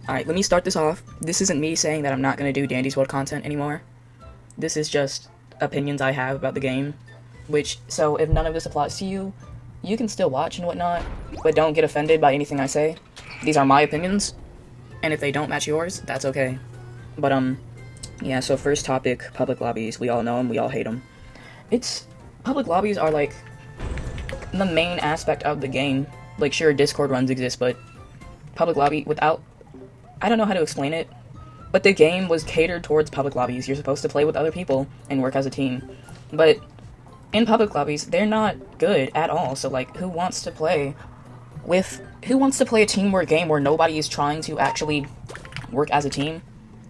Alright, let me start this off. This isn't me saying that I'm not going to do Dandy's World content anymore. This is just opinions I have about the game. So if none of this applies to you, you can still watch and whatnot, but don't get offended by anything I say. These are my opinions, and if they don't match yours, that's okay. But, yeah, so first topic, public lobbies. We all know them, we all hate them. Public lobbies are, like, the main aspect of the game. Like, sure, Discord runs exist, but public lobby I don't know how to explain it, but the game was catered towards public lobbies. You're supposed to play with other people and work as a team. But in public lobbies, they're not good at all. So, like, who wants to play a teamwork game where nobody is trying to actually work as a team?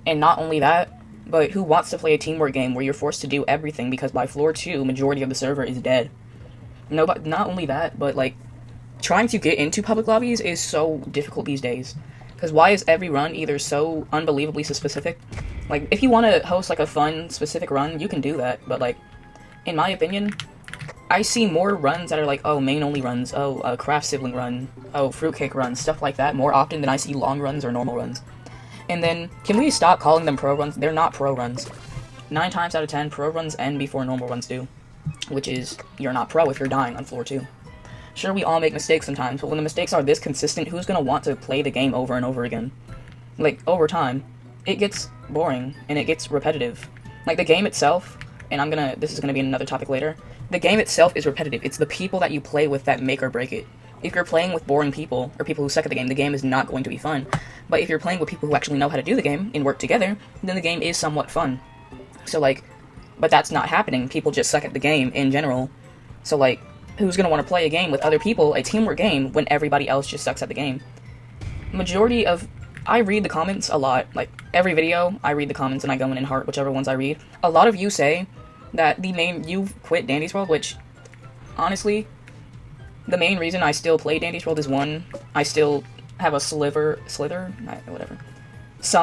And not only that, but who wants to play a teamwork game where you're forced to do everything because by floor 2, majority of the server is dead? Not only that, but, like, trying to get into public lobbies is so difficult these days. Because why is every run either so unbelievably specific? Like, if you want to host, like, a fun, specific run, you can do that. But, like, in my opinion, I see more runs that are like, oh, main-only runs, oh, craft sibling run, oh, fruitcake run, stuff like that, more often than I see long runs or normal runs. And then, can we stop calling them pro runs? They're not pro runs. 9 times out of 10, pro runs end before normal runs do. Which is, you're not pro if you're dying on floor 2. Sure, we all make mistakes sometimes, but when the mistakes are this consistent, who's gonna want to play the game over and over again? Like, over time, it gets boring, and it gets repetitive. Like, the game itself, and this is gonna be another topic later, the game itself is repetitive. It's the people that you play with that make or break it. If you're playing with boring people, or people who suck at the game is not going to be fun. But if you're playing with people who actually know how to do the game, and work together, then the game is somewhat fun. So, like, but that's not happening. People just suck at the game in general. So, like, who's going to want to play a game with other people, a teamwork game, when everybody else just sucks at the game? I read the comments a lot. Like, every video, I read the comments and I go in and heart whichever ones I read. A lot of you say that you've quit Dandy's World, which, honestly, the main reason I still play Dandy's World is, one, I still have a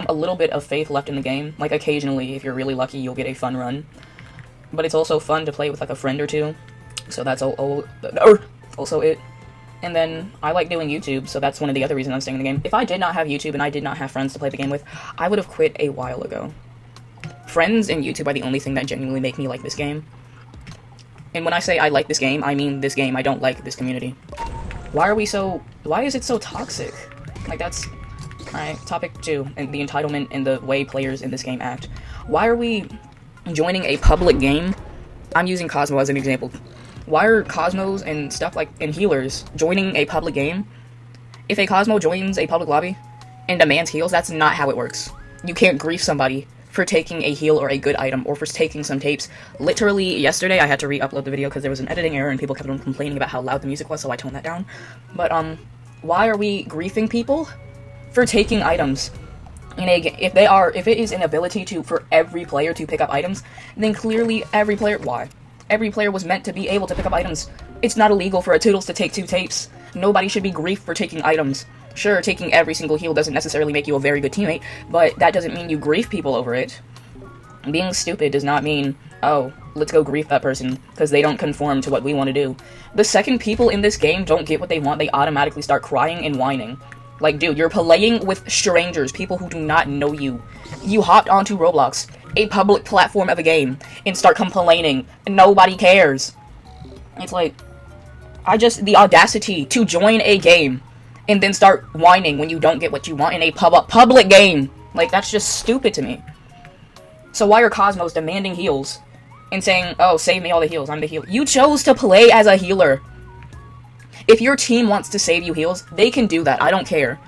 a little bit of faith left in the game. Like, occasionally, if you're really lucky, you'll get a fun run. But it's also fun to play with, like, a friend or two. So that's also it. And then, I like doing YouTube, so that's one of the other reasons I'm staying in the game. If I did not have YouTube and I did not have friends to play the game with, I would have quit a while ago. Friends and YouTube are the only thing that genuinely make me like this game. And when I say I like this game, I mean this game. I don't like this community. Why is it so toxic? Like, that's... Alright, topic 2, and the entitlement and the way players in this game act. Why are we joining a public game? I'm using Cosmo as an example. Why are Cosmos and healers joining a public game? If a Cosmo joins a public lobby and demands heals, that's not how it works. You can't grief somebody for taking a heal or a good item, or for taking some tapes. Literally, yesterday I had to re-upload the video because there was an editing error and people kept on complaining about how loud the music was, so I toned that down. But, why are we griefing people for taking items? If it is an ability for every player to pick up items, then clearly every player was meant to be able to pick up items. It's not illegal for a Toodles to take 2 tapes. Nobody should be griefed for taking items. Sure, taking every single heal doesn't necessarily make you a very good teammate, but that doesn't mean you grief people over it. Being stupid does not mean, oh, let's go grief that person, because they don't conform to what we want to do. The second people in this game don't get what they want, they automatically start crying and whining. Like, dude, you're playing with strangers, people who do not know you. You hopped onto Roblox, a public platform of a game, and start complaining. Nobody cares. It's like, the audacity to join a game and then start whining when you don't get what you want in a public game. Like, that's just stupid to me. So why are Cosmos demanding heals and saying, oh, save me all the heals, I'm the healer? You chose to play as a healer. If your team wants to save you heals, they can do that, I don't care.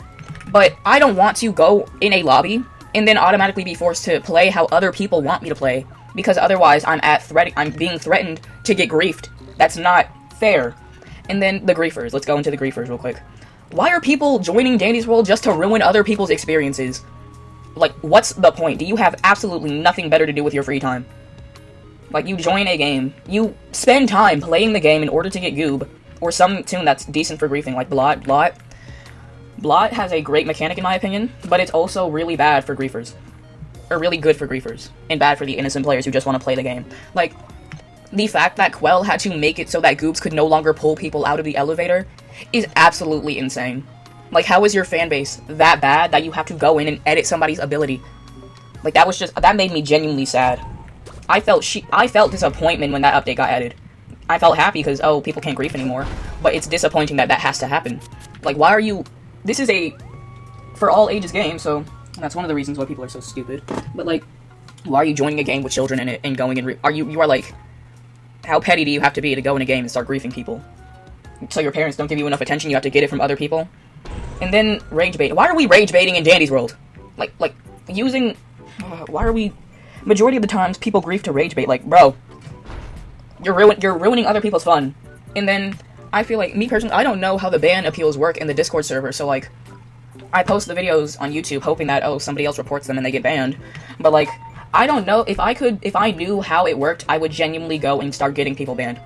But I don't want to go in a lobby and then automatically be forced to play how other people want me to play, because otherwise I'm being threatened to get griefed. That's not fair. And then the griefers. Let's go into the griefers real quick. Why are people joining Dandy's World just to ruin other people's experiences? Like, what's the point? Do you have absolutely nothing better to do with your free time? Like, you join a game, you spend time playing the game in order to get goob, or some tune that's decent for griefing, like Blot. Blot has a great mechanic in my opinion, but it's also really bad for griefers. Or really good for griefers, and bad for the innocent players who just want to play the game. Like, the fact that Quell had to make it so that goobs could no longer pull people out of the elevator is absolutely insane. Like, how is your fan base that bad that you have to go in and edit somebody's ability? Like, that made me genuinely sad. I felt disappointment when that update got added. I felt happy because, oh, people can't grief anymore. But it's disappointing that has to happen. Like, why are you... This is a for all ages game, so that's one of the reasons why people are so stupid. But, like, why are you joining a game with children in it and going and... You are, like... How petty do you have to be to go in a game and start griefing people? So your parents don't give you enough attention, you have to get it from other people? And then, rage bait. Why are we rage baiting in Dandy's World? Like, using... why are we... Majority of the times, people grief to rage bait. Like, bro... You're ruining other people's fun. And then, I feel like, me personally, I don't know how the ban appeals work in the Discord server, so, like, I post the videos on YouTube hoping that, oh, somebody else reports them and they get banned. But, like, I don't know, if I knew how it worked, I would genuinely go and start getting people banned.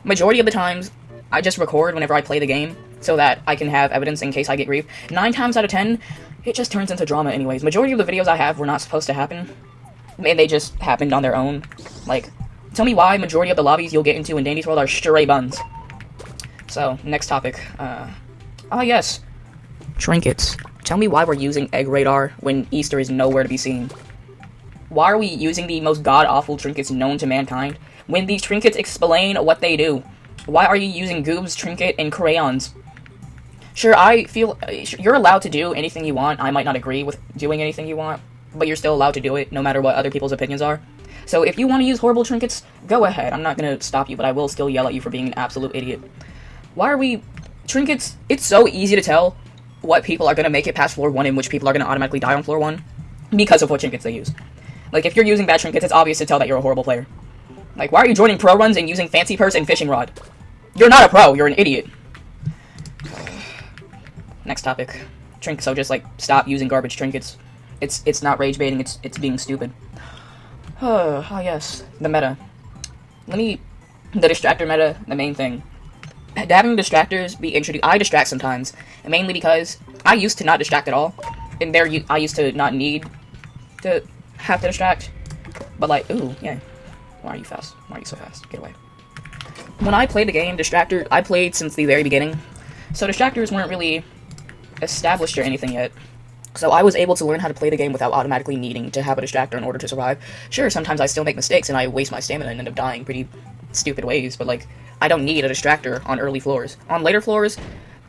Majority of the times, I just record whenever I play the game, so that I can have evidence in case I get grief. 9 times out of 10, it just turns into drama anyways. Majority of the videos I have were not supposed to happen, and they just happened on their own. Like... Tell me why majority of the lobbies you'll get into in Dandy's World are stray buns. So, next topic. Yes. Trinkets. Tell me why we're using Egg Radar when Easter is nowhere to be seen. Why are we using the most god-awful trinkets known to mankind when these trinkets explain what they do? Why are you using Goob's trinket and crayons? Sure, I feel you're allowed to do anything you want. I might not agree with doing anything you want, but you're still allowed to do it no matter what other people's opinions are. So if you want to use horrible trinkets, go ahead. I'm not going to stop you, but I will still yell at you for being an absolute idiot. Why are we... Trinkets, it's so easy to tell what people are going to make it past floor 1 and which people are going to automatically die on floor 1 because of what trinkets they use. Like, if you're using bad trinkets, it's obvious to tell that you're a horrible player. Like, why are you joining pro runs and using fancy purse and fishing rod? You're not a pro, you're an idiot. Next topic. So just, like, stop using garbage trinkets. It's not rage baiting, it's being stupid. Oh, yes. The meta. The distractor meta, the main thing. Having distractors be introduced... I distract sometimes, mainly because I used to not distract at all. And I used to not need to have to distract. But, like, ooh, yeah. Why are you fast? Why are you so fast? Get away. When I played the game, I played since the very beginning. So distractors weren't really established or anything yet. So I was able to learn how to play the game without automatically needing to have a distractor in order to survive. Sure, sometimes I still make mistakes and I waste my stamina and end up dying pretty stupid ways, but, like, I don't need a distractor on early floors. On later floors,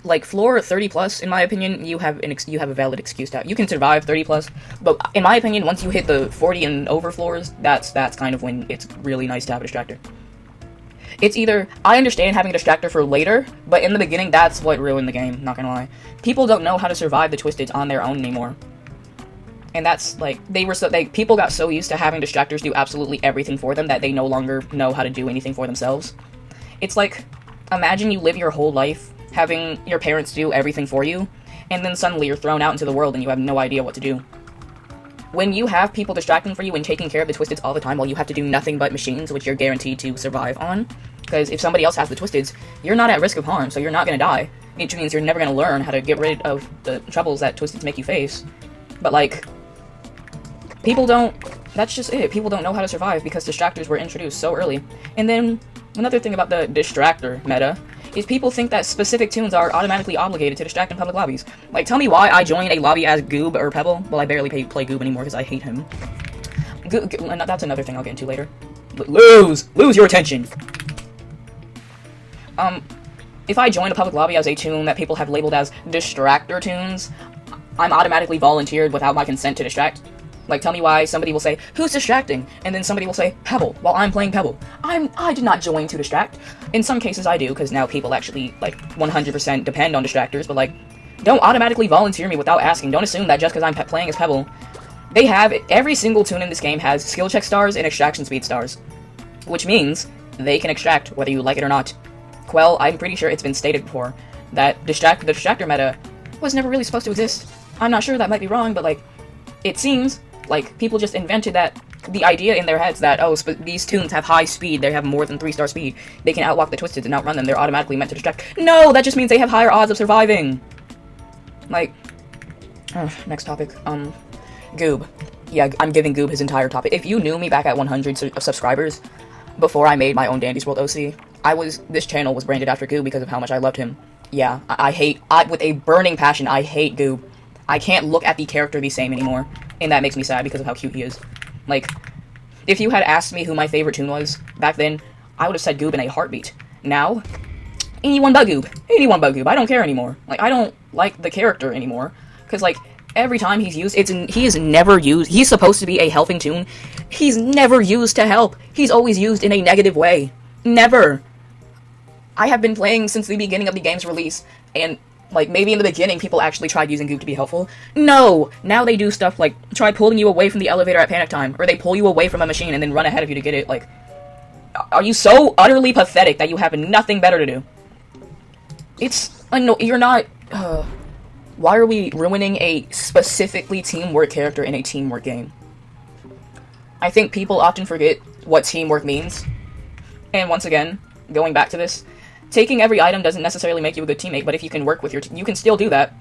like, floor 30 plus, in my opinion, you have a valid excuse to... You can survive 30 plus, but in my opinion, once you hit the 40 and over floors, that's kind of when it's really nice to have a distractor. It's either, I understand having a distractor for later, but in the beginning, that's what ruined the game, not gonna lie. People don't know how to survive the Twisteds on their own anymore. And that's, like, people got so used to having distractors do absolutely everything for them that they no longer know how to do anything for themselves. It's like, imagine you live your whole life having your parents do everything for you, and then suddenly you're thrown out into the world and you have no idea what to do. When you have people distracting for you and taking care of the Twisteds all the time while you have to do nothing but machines, which you're guaranteed to survive on, because if somebody else has the Twisteds, you're not at risk of harm, so you're not going to die. Which means you're never going to learn how to get rid of the troubles that Twisteds make you face. But, like, people don't... That's just it. People don't know how to survive because distractors were introduced so early. And then, another thing about the distractor meta is people think that specific tunes are automatically obligated to distract in public lobbies. Like, tell me why I joined a lobby as Goob or Pebble. Well, I barely play Goob anymore because I hate him. That's another thing I'll get into later. Lose your attention! If I join a public lobby as a tune that people have labeled as distractor tunes, I'm automatically volunteered without my consent to distract. Like, tell me why somebody will say, who's distracting? And then somebody will say, Pebble, while I'm playing Pebble. I did not join to distract. In some cases I do, because now people actually, like, 100% depend on distractors, but, like, don't automatically volunteer me without asking. Don't assume that just because I'm playing as Pebble. Every single tune in this game has skill check stars and extraction speed stars. Which means they can extract whether you like it or not. Quell, I'm pretty sure it's been stated before that the distractor meta was never really supposed to exist. I'm not sure, that might be wrong, but, like, it seems like people just invented the idea in their heads that, oh, these tunes have high speed, they have more than 3-star speed, they can outwalk the Twisteds and outrun them, they're automatically meant to distract. No, that just means they have higher odds of surviving! Like, next topic, Goob. Yeah, I'm giving Goob his entire topic. If you knew me back at 100 subscribers, before I made my own Dandy's World OC, this channel was branded after Goob because of how much I loved him. Yeah, with a burning passion, I hate Goob. I can't look at the character the same anymore, and that makes me sad because of how cute he is. Like, if you had asked me who my favorite toon was back then, I would have said Goob in a heartbeat. Now, anyone but Goob. Anyone but Goob. I don't care anymore. Like, I don't like the character anymore. Because, like, every time he's used, he is never used. He's supposed to be a helping toon. He's never used to help. He's always used in a negative way. Never. I have been playing since the beginning of the game's release, and, like, maybe in the beginning people actually tried using Goob to be helpful. No! Now they do stuff like try pulling you away from the elevator at panic time, or they pull you away from a machine and then run ahead of you to get it. Like, are you so utterly pathetic that you have nothing better to do? You're not, why are we ruining a specifically teamwork character in a teamwork game? I think people often forget what teamwork means. And once again, going back to this, taking every item doesn't necessarily make you a good teammate, but if you can work with you can still do that.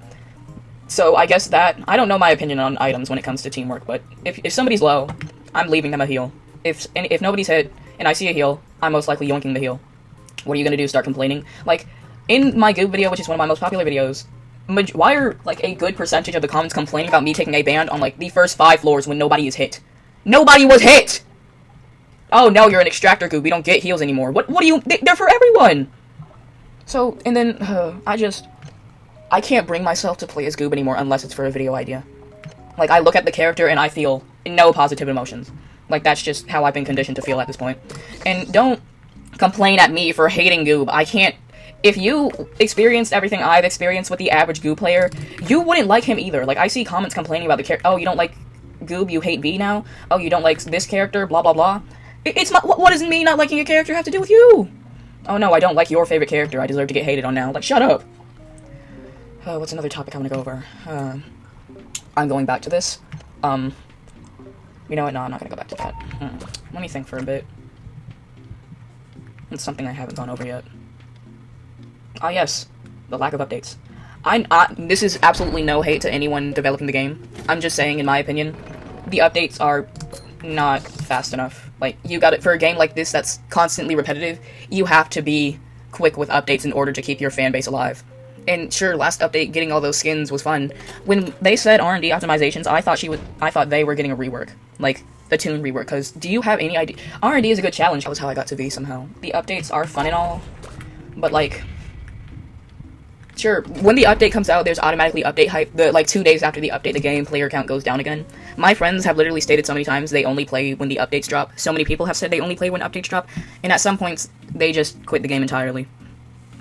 So I guess I don't know my opinion on items when it comes to teamwork, but if somebody's low, I'm leaving them a heal. If nobody's hit, and I see a heal, I'm most likely yoinking the heal. What are you gonna do, start complaining? Like, in my Goob video, which is one of my most popular videos, why are, like, a good percentage of the comments complaining about me taking a ban on, like, the first 5 floors when nobody is hit? Nobody was hit! Oh, no, you're an extractor Goob, we don't get heals anymore. What do you... They're for everyone! So, and then, I can't bring myself to play as Goob anymore unless it's for a video idea. Like, I look at the character and I feel no positive emotions. Like, that's just how I've been conditioned to feel at this point. And don't complain at me for hating Goob. I can't... If you experienced everything I've experienced with the average Goob player, you wouldn't like him either. Like, I see comments complaining about the character. Oh, you don't like Goob, you hate V now? Oh, you don't like this character, blah, blah, blah. It's not... What does me not liking a character have to do with you? Oh, no, I don't like your favorite character. I deserve to get hated on now. Like, shut up. What's another topic I want to go over? I'm going back to this. You know what? No, I'm not going to go back to that. Let me think for a bit. It's something I haven't gone over yet. Ah, yes. The lack of updates. This is absolutely no hate to anyone developing the game. I'm just saying, in my opinion, the updates are not fast enough. Like, you got it for a game like this that's constantly repetitive, you have to be quick with updates in order to keep your fan base alive. And sure, last update, getting all those skins was fun. When they said R&D optimizations, I thought they were getting a rework. Like, the toon rework, because do you have any idea? R&D is a good challenge. That was how I got to V somehow. The updates are fun and all, but, like, sure, when the update comes out, there's automatically update hype. Like, 2 days after the update, the game player count goes down again. My friends have literally stated so many times they only play when the updates drop. So many people have said they only play when updates drop, and at some points, they just quit the game entirely.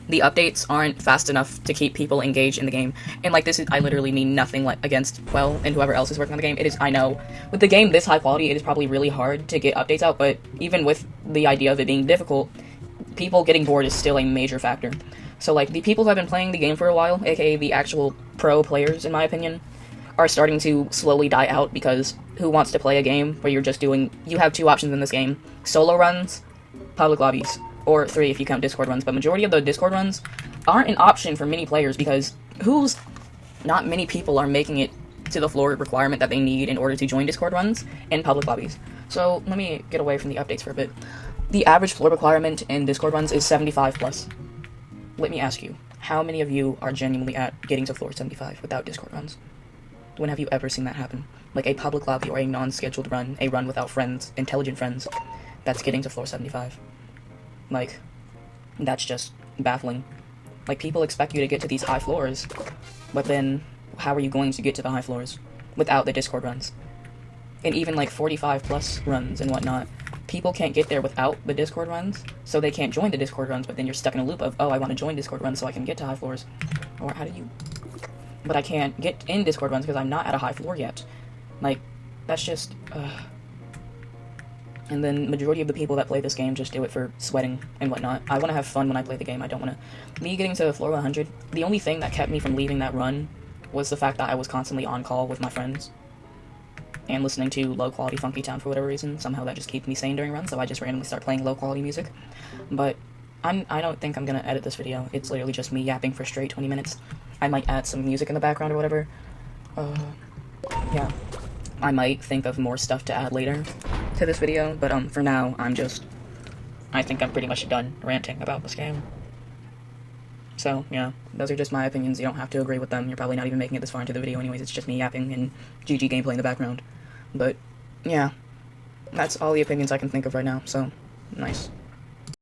The updates aren't fast enough to keep people engaged in the game. And, like, I literally mean nothing against Quell and whoever else is working on the game. I know, with the game this high quality, it is probably really hard to get updates out, but even with the idea of it being difficult, people getting bored is still a major factor. So, like, the people who have been playing the game for a while, aka the actual pro players, in my opinion, are starting to slowly die out, because who wants to play a game where you have 2 options in this game: solo runs, public lobbies, or 3 if you count Discord runs, but majority of the Discord runs aren't an option for many players, because not many people are making it to the floor requirement that they need in order to join Discord runs and public lobbies. So, let me get away from the updates for a bit. The average floor requirement in Discord runs is 75+. Let me ask you, how many of you are genuinely at getting to floor 75 without Discord runs? When have you ever seen that happen? Like a public lobby or a non-scheduled run, a run without friends, intelligent friends, that's getting to floor 75. Like, that's just baffling. Like, people expect you to get to these high floors, but then how are you going to get to the high floors without the Discord runs? And even, like, 45+ runs and whatnot, people can't get there without the Discord runs, so they can't join the Discord runs, but then you're stuck in a loop of, oh, I want to join Discord runs so I can get to high floors. Or how do you... But I can't get in Discord runs because I'm not at a high floor yet. Like, that's just... And then majority of the people that play this game just do it for sweating and whatnot. I want to have fun when I play the game. I don't want to... Me getting to floor 100, the only thing that kept me from leaving that run was the fact that I was constantly on call with my friends and listening to low-quality Funky Town for whatever reason. Somehow that just keeps me sane during runs, so I just randomly start playing low-quality music. But I don't think I'm going to edit this video. It's literally just me yapping for straight 20 minutes. I might add some music in the background or whatever. Yeah. I might think of more stuff to add later to this video, but for now, I think I'm pretty much done ranting about this game. So, yeah, those are just my opinions. You don't have to agree with them. You're probably not even making it this far into the video anyways. It's just me yapping and GG gameplay in the background. But, yeah, that's all the opinions I can think of right now, so, nice.